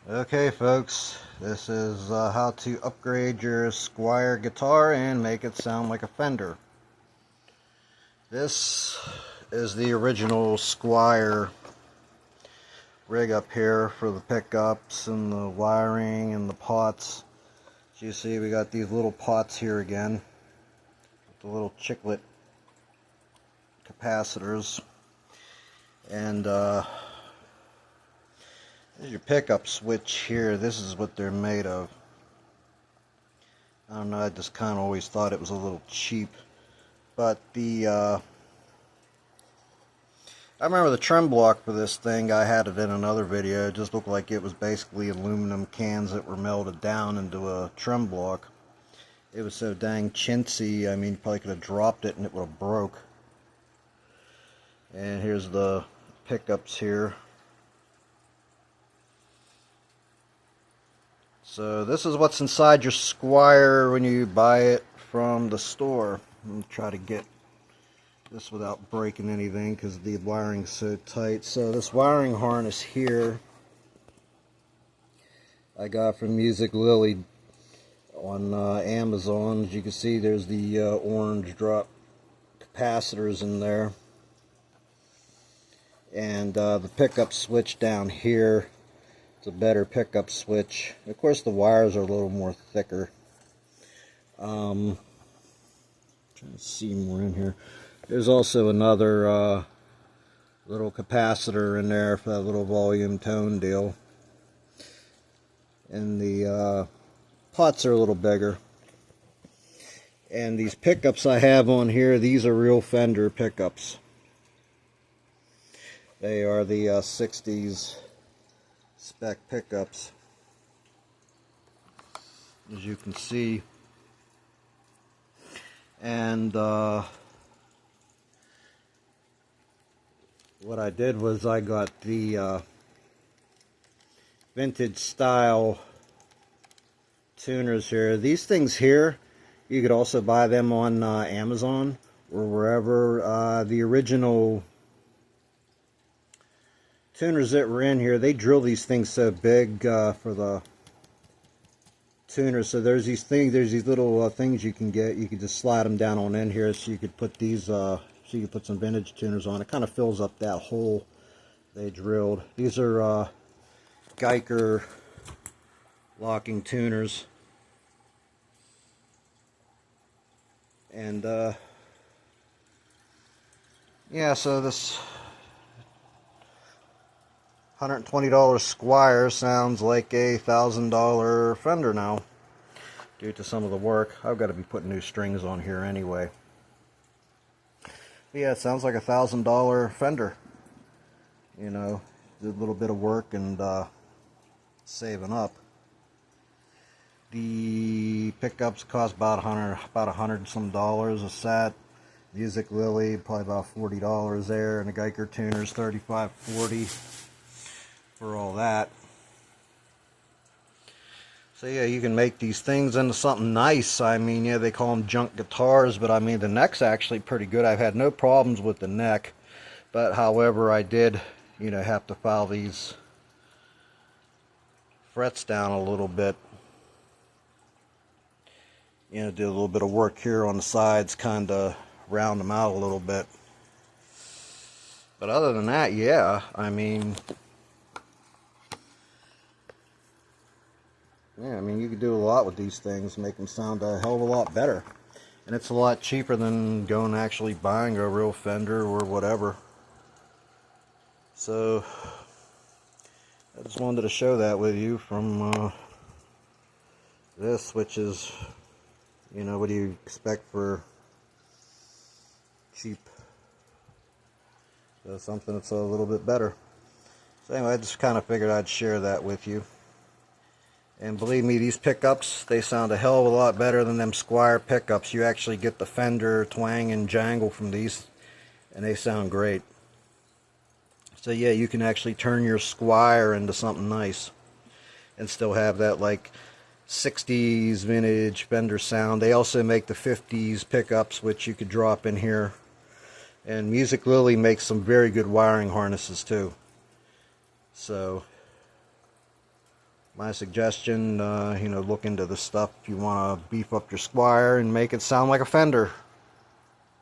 Okay folks, this is how to upgrade your Squier guitar and make it sound like a Fender. This is the original Squier rig up here for the pickups and the wiring and the pots. As you see, we got these little pots here again with the little chiclet capacitors, and there's your pickup switch here. This is what they're made of. I don't know, I just kind of always thought it was a little cheap. But I remember the trem block for this thing, I had it in another video. It just looked like it was basically aluminum cans that were melted down into a trem block. It was so dang chintzy, I mean, you probably could have dropped it and it would have broke. And here's the pickups here. So this is what's inside your Squier when you buy it from the store. I'm going to try to get this without breaking anything because the wiring's so tight. So this wiring harness here I got from Music Lily on Amazon. As you can see, there's the orange drop capacitors in there. And the pickup switch down here, it's a better pickup switch. Of course, the wires are a little more thicker. Trying to see more in here. There's also another little capacitor in there for that little volume tone deal. And the pots are a little bigger. And these pickups I have on here, these are real Fender pickups. They are the 60s spec pickups, as you can see. And what I did was I got the vintage style tuners here. These things here, you could also buy them on Amazon or wherever. The original tuners that were in here, they drill these things so big for the tuners. So there's these things, there's these little things you can get. You can just slide them down on in here, so you could put these, so you could put some vintage tuners on. It kind of fills up that hole they drilled. These are Geiger locking tuners, and yeah. So this $120 Squier sounds like a $1,000 Fender now, due to some of the work. I've got to be putting new strings on here anyway. But yeah, it sounds like a $1,000 Fender. You know, did a little bit of work and saving up. The pickups cost about $100 some a set. Music Lily probably about $40 there, and the Geiger tuners $35, $40. For all that. So yeah, you can make these things into something nice. I mean, yeah, they call them junk guitars, but I mean, the neck's actually pretty good. I've had no problems with the neck, but however, I did, you know, have to file these frets down a little bit. You know, do a little bit of work here on the sides, kind of round them out a little bit. But other than that, yeah, I mean, yeah, I mean, you could do a lot with these things, make them sound a hell of a lot better. And it's a lot cheaper than going actually buying a real Fender or whatever. So, I just wanted to show that with you from this, which is, you know, what do you expect for cheap? So something that's a little bit better. So anyway, I just kind of figured I'd share that with you. And believe me, these pickups, they sound a hell of a lot better than them Squier pickups. You actually get the Fender twang and jangle from these, and they sound great. So yeah, you can actually turn your Squier into something nice and still have that like 60s vintage Fender sound. They also make the 50s pickups, which you could drop in here. And Music Lily makes some very good wiring harnesses too. So My suggestion, you know, look into the stuff if you want to beef up your Squier and make it sound like a Fender.